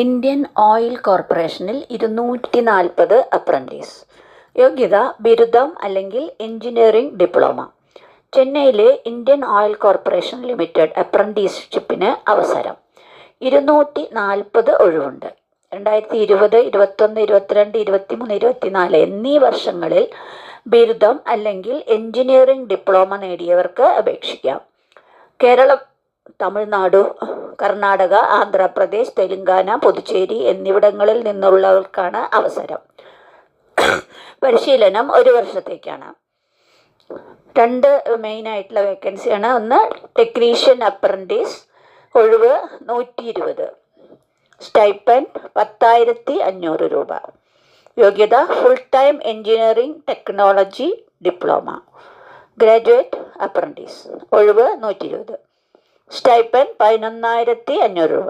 Indian oil കോർപ്പറേഷനിൽ 240 apprentice. യോഗ്യത ബിരുദം അല്ലെങ്കിൽ എഞ്ചിനീയറിംഗ് ഡിപ്ലോമ. ചെന്നൈയിലെ ഇന്ത്യൻ ഓയിൽ കോർപ്പറേഷൻ ലിമിറ്റഡ് അപ്രന്റീസ്ഷിപ്പിന് അവസരം. 240 ഒഴിവുണ്ട്. 2020, 21, 22, 23, 24 എന്നീ വർഷങ്ങളിൽ ബിരുദം അല്ലെങ്കിൽ എഞ്ചിനീയറിംഗ് ഡിപ്ലോമ നേടിയവർക്ക് അപേക്ഷിക്കാം. കേരളം, തമിഴ്നാട്, കർണാടക, ആന്ധ്രാപ്രദേശ്, തെലുങ്കാന, പുതുച്ചേരി എന്നിവിടങ്ങളിൽ നിന്നുള്ളവർക്കാണ് അവസരം. പരിശീലനം 1 വർഷത്തേക്കാണ്. 2 മെയിനായിട്ടുള്ള വേക്കൻസിയാണ്. ഒന്ന് ടെക്നീഷ്യൻ അപ്രന്റീസ്, ഒഴിവ് 120, സ്റ്റൈപ്പൻഡ് 10,500 രൂപ. യോഗ്യത full time engineering technology diploma. Graduate apprentice, ഒഴിവ് 120, സ്റ്റൈപ്പൻഡ് 11,500 രൂപ.